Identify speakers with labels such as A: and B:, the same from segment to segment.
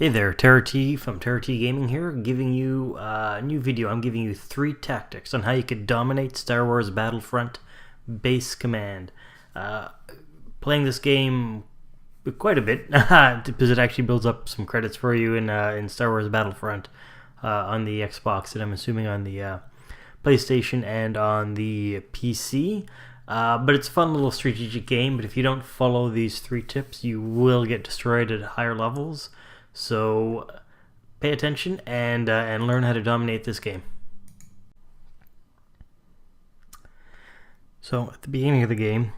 A: Hey there, Terra T from Terra T Gaming here, giving you a new video. I'm giving you 3 tactics on how you could dominate Star Wars Battlefront base command. Playing this game quite a bit, because it actually builds up some credits for you in Star Wars Battlefront on the Xbox, and I'm assuming on the PlayStation and on the PC. But it's a fun little strategic game, but if you don't follow these 3 tips, you will get destroyed at higher levels. So pay attention and learn how to dominate this game. So at the beginning of the game,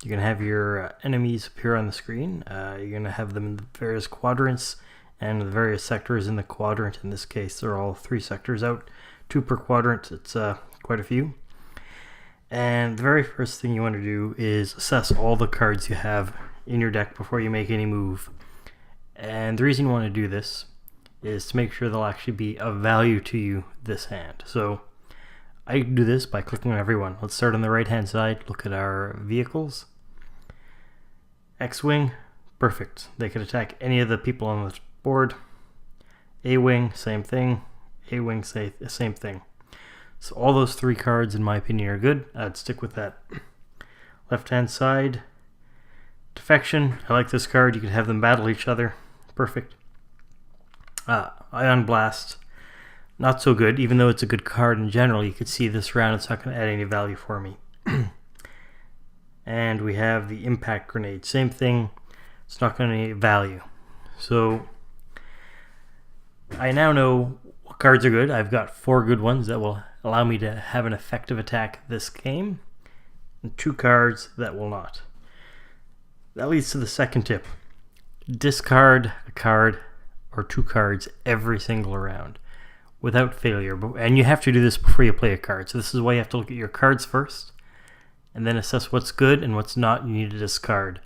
A: you're going to have your enemies appear on the screen. You're going to have them in the various quadrants and the various sectors in the quadrant. In this case, they're all 3 sectors out, 2 per quadrant. It's quite a few. And the very first thing you want to do is assess all the cards you have in your deck before you make any move. And the reason you want to do this is to make sure they'll actually be of value to you this hand. So I do this by clicking on every one. Let's start on the right hand side, look at our vehicles. X-Wing, perfect. They could attack any of the people on the board. A-Wing, same thing. A-Wing, same thing. So all those 3 cards, in my opinion, are good. I'd stick with that. Left hand side, Defection. I like this card. You could have them battle each other. Perfect. Ion Blast. Not so good, even though it's a good card in general. You could see this round it's not going to add any value for me. And we have the Impact Grenade. Same thing. It's not going to add value. So I now know what cards are good. I've got 4 good ones that will allow me to have an effective attack this game, and 2 cards that will not. That leads to the second tip. Discard a card or 2 cards every single round without failure. And you have to do this before you play a card. So this is why you have to look at your cards first and then assess what's good and what's not you need to discard.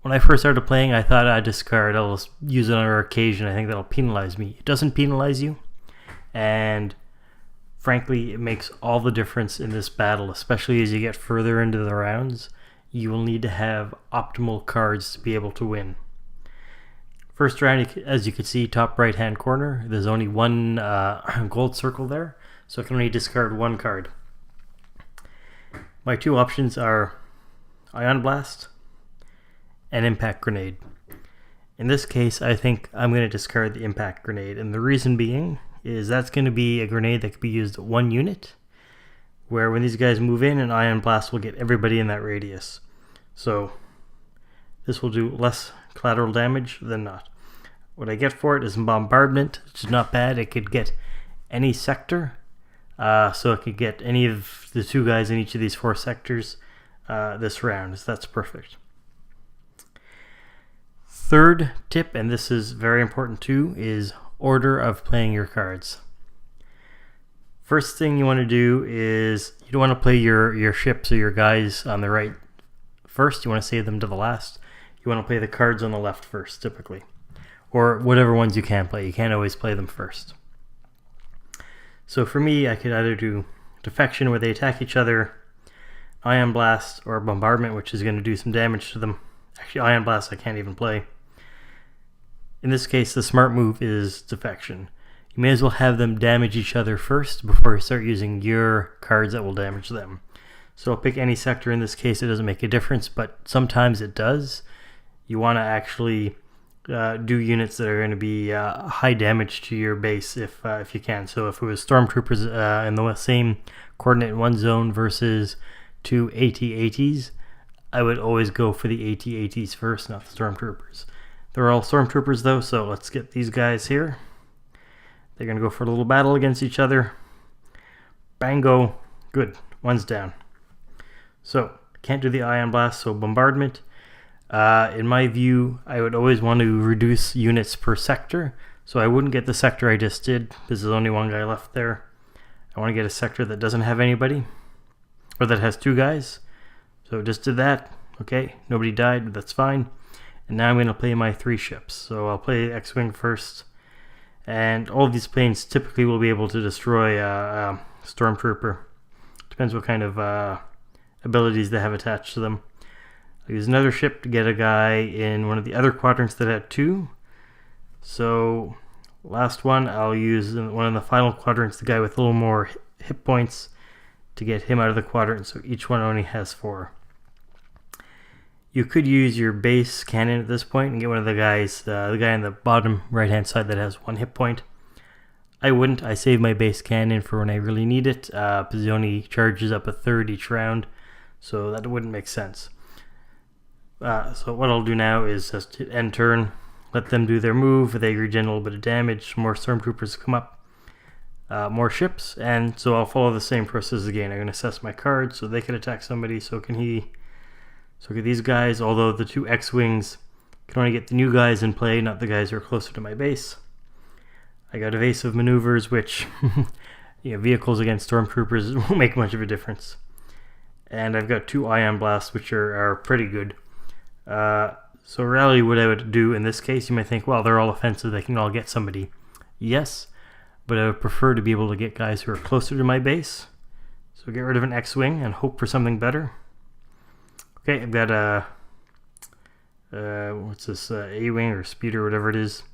A: When I first started playing, I thought I'd discard. I'll use it on a occasion. I think that'll penalize me. It doesn't penalize you. And frankly, it makes all the difference in this battle, especially as you get further into the rounds. You will need to have optimal cards to be able to win. First round, as you can see, top right hand corner, there's only 1 gold circle there, so I can only discard 1 card. My 2 options are Ion Blast and Impact Grenade. In this case, I think I'm going to discard the Impact Grenade, and the reason being is that's going to be a grenade that could be used at 1 unit, where when these guys move in, an Ion Blast will get everybody in that radius. So this will do less collateral damage than not. What I get for it is Bombardment, which is not bad. It could get any sector. So it could get any of the 2 guys in each of these 4 sectors this round. So that's perfect. Third tip, and this is very important too, is order of playing your cards. First thing you want to do is you don't want to play your ships or your guys on the right first. You want to save them to the last. You want to play the cards on the left first, typically. Or whatever ones you can play. You can't always play them first. So for me, I could either do Defection, where they attack each other, Ion Blast, or Bombardment, which is going to do some damage to them. Actually, Ion Blast I can't even play. In this case, the smart move is Defection. You may as well have them damage each other first before you start using your cards that will damage them. So I'll pick any sector. In this case, it doesn't make a difference, but sometimes it does. You want to actually do units that are going to be high damage to your base if you can. So if it was Stormtroopers in the same coordinate in 1 zone versus 2 AT-ATs, I would always go for the AT-ATs first, not the Stormtroopers. They're all Stormtroopers though, so let's get these guys here. They're going to go for a little battle against each other. Bango. Good. 1's down. So, can't do the Ion Blast, so Bombardment. In my view, I would always want to reduce units per sector. So I wouldn't get the sector I just did. There's only 1 guy left there. I want to get a sector that doesn't have anybody. Or that has 2 guys. So just did that. Okay, nobody died, but that's fine. And now I'm going to play my 3 ships. So I'll play X-Wing first. And all of these planes typically will be able to destroy Stormtrooper. Depends what kind of abilities they have attached to them. I'll use another ship to get a guy in one of the other quadrants that had 2. So last one, I'll use one of the final quadrants, the guy with a little more hit points, to get him out of the quadrant, so each one only has 4. You could use your base cannon at this point and get one of the guys, the guy on the bottom right hand side that has 1 hit point. I wouldn't. I save my base cannon for when I really need it, because it only charges up a third each round, so that wouldn't make sense. So what I'll do now is just hit end turn, let them do their move, they regen a little bit of damage, more stormtroopers come up, more ships, and so I'll follow the same process again. I'm going to assess my cards so they can attack somebody, so can he. So get these guys, although the 2 X-Wings can only get the new guys in play, not the guys who are closer to my base. I got evasive maneuvers, which vehicles against stormtroopers won't make much of a difference. And I've got 2 ion blasts, which are pretty good. So really what I would do in this case, you might think, well, they're all offensive, they can all get somebody. Yes, but I would prefer to be able to get guys who are closer to my base. So get rid of an X-Wing and hope for something better. Okay, I've got a what's this, A-Wing or Speeder, whatever it is,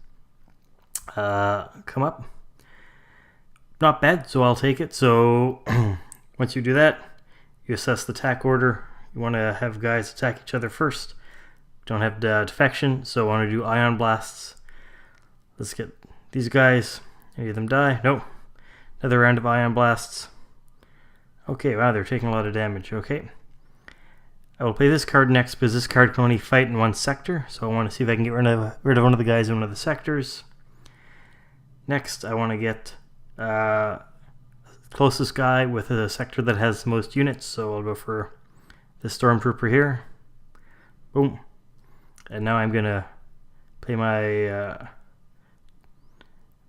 A: come up. Not bad, so I'll take it. So once you do that, you assess the attack order. You want to have guys attack each other first. Don't have defection, so I want to do ion blasts. Let's get these guys. Any of them die? Nope. Another round of ion blasts. Okay, wow, they're taking a lot of damage. Okay. I will play this card next because this card can only fight in 1 sector, so I want to see if I can get rid of one of the guys in one of the sectors. Next, I want to get closest guy with a sector that has the most units, so I'll go for this stormtrooper here. Boom. And now I'm going to play my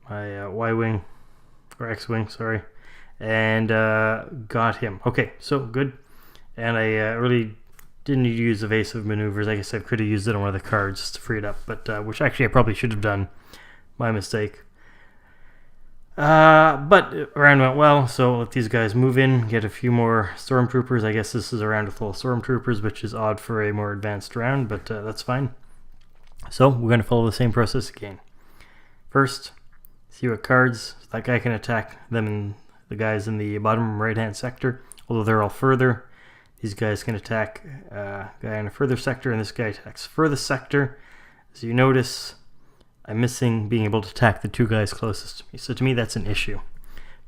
A: Y-Wing, or X-Wing, sorry, and got him. Okay, so good. And I really didn't need to use evasive maneuvers. I guess I could have used it on one of the cards just to free it up, but which actually I probably should have done. My mistake. But round went well, so let these guys move in, get a few more stormtroopers. I guess this is a round with full stormtroopers, which is odd for a more advanced round, but that's fine. So we're going to follow the same process again. First, see what cards that guy can attack them, and the guys in the bottom right hand sector, although they're all further. These guys can attack a guy in a further sector, and this guy attacks furthest sector. As you notice, I'm missing being able to attack the 2 guys closest to me. So to me, that's an issue,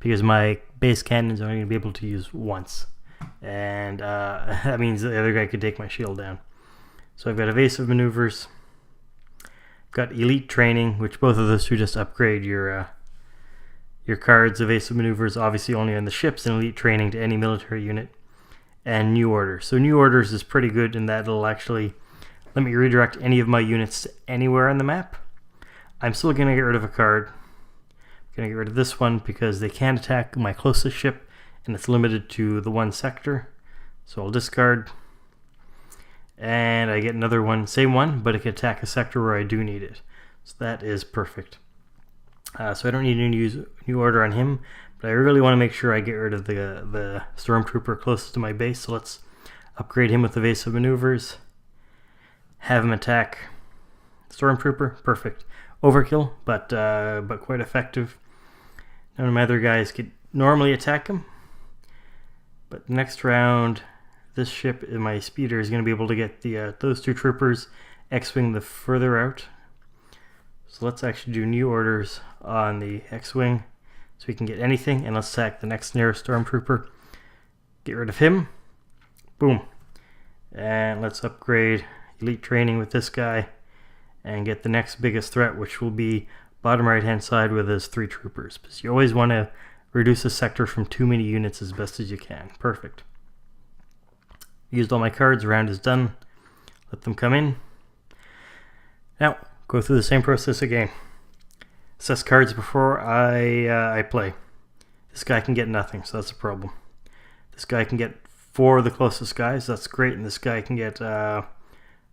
A: because my base cannons are only going to be able to use once, and that means the other guy could take my shield down. So I've got evasive maneuvers, got elite training, which both of those 2 just upgrade your cards. Evasive maneuvers obviously only on the ships, and elite training to any military unit. And new orders. So new orders is pretty good in that it'll actually let me redirect any of my units to anywhere on the map. I'm still going to get rid of a card. I'm going to get rid of this one because they can't attack my closest ship, and it's limited to the 1 sector. So I'll discard. And I get another one, same one, but it can attack a sector where I do need it. So that is perfect. So I don't need to use new order on him, but I really want to make sure I get rid of the stormtrooper closest to my base. So let's upgrade him with evasive maneuvers. Have him attack stormtrooper. Perfect. Overkill, but quite effective. None of my other guys could normally attack him, but next round, this ship, my speeder, is going to be able to get the those 2 troopers, X-Wing the further out. So let's actually do new orders on the X-Wing so we can get anything, and let's attack the next nearest stormtrooper. Get rid of him. Boom. And let's upgrade elite training with this guy and get the next biggest threat, which will be bottom right hand side with his 3 troopers, because you always want to reduce a sector from too many units as best as you can. Perfect. Used all my cards, round is done. Let them come in. Now, go through the same process again. Assess cards before I play. This guy can get nothing, so that's a problem. This guy can get 4 of the closest guys, that's great, and this guy can get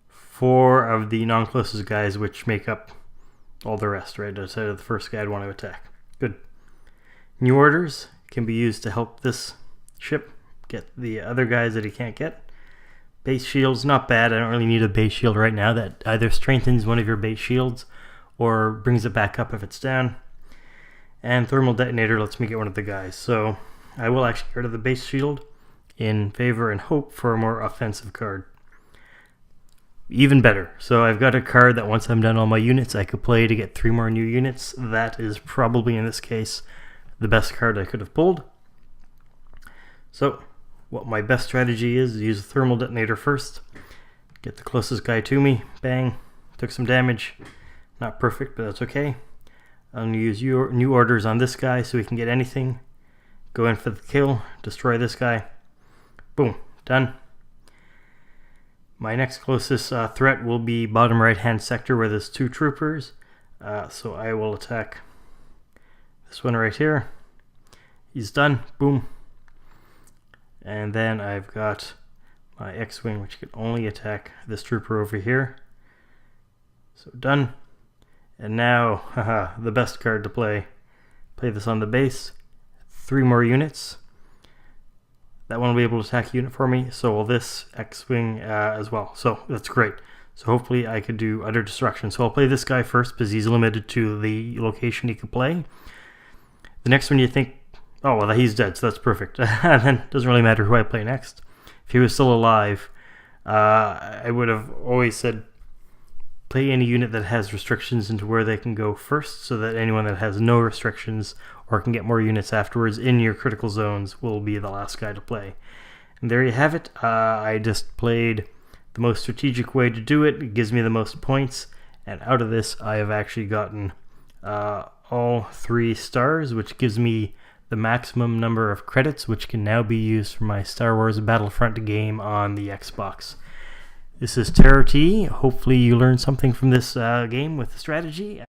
A: 4 of the non-closest guys, which make up all the rest, right? Outside of the first guy I'd want to attack. Good. New orders can be used to help this ship get the other guys that he can't get. Base shields, not bad. I don't really need a base shield right now. That either strengthens one of your base shields or brings it back up if it's down. And Thermal Detonator lets me get one of the guys. So I will actually get rid of the base shield in favor and hope for a more offensive card. Even better. So I've got a card that once I'm done all my units, I could play to get 3 more new units. That is probably, in this case, the best card I could have pulled. So what my best strategy is use a Thermal Detonator first. Get the closest guy to me. Bang. Took some damage. Not perfect, but that's okay. I'm going to use new orders on this guy so he can get anything. Go in for the kill. Destroy this guy. Boom. Done. My next closest threat will be bottom right hand sector where there's 2 troopers. So I will attack this one right here. He's done. Boom. And then I've got my X-Wing, which can only attack this trooper over here. So done. And now, haha, the best card to play. Play this on the base. 3 more units. That one will be able to attack a unit for me. So will this X-Wing as well. So that's great. So hopefully I could do utter destruction. So I'll play this guy first because he's limited to the location he could play. The next one you think, oh, well, he's dead, so that's perfect. And then it doesn't really matter who I play next. If he was still alive, I would have always said play any unit that has restrictions into where they can go first, so that anyone that has no restrictions or can get more units afterwards in your critical zones will be the last guy to play. And there you have it. I just played the most strategic way to do it. It gives me the most points, and out of this I have actually gotten all 3 stars, which gives me the maximum number of credits, which can now be used for my Star Wars Battlefront game on the Xbox. This is Terror T. Hopefully you learned something from this game with the strategy.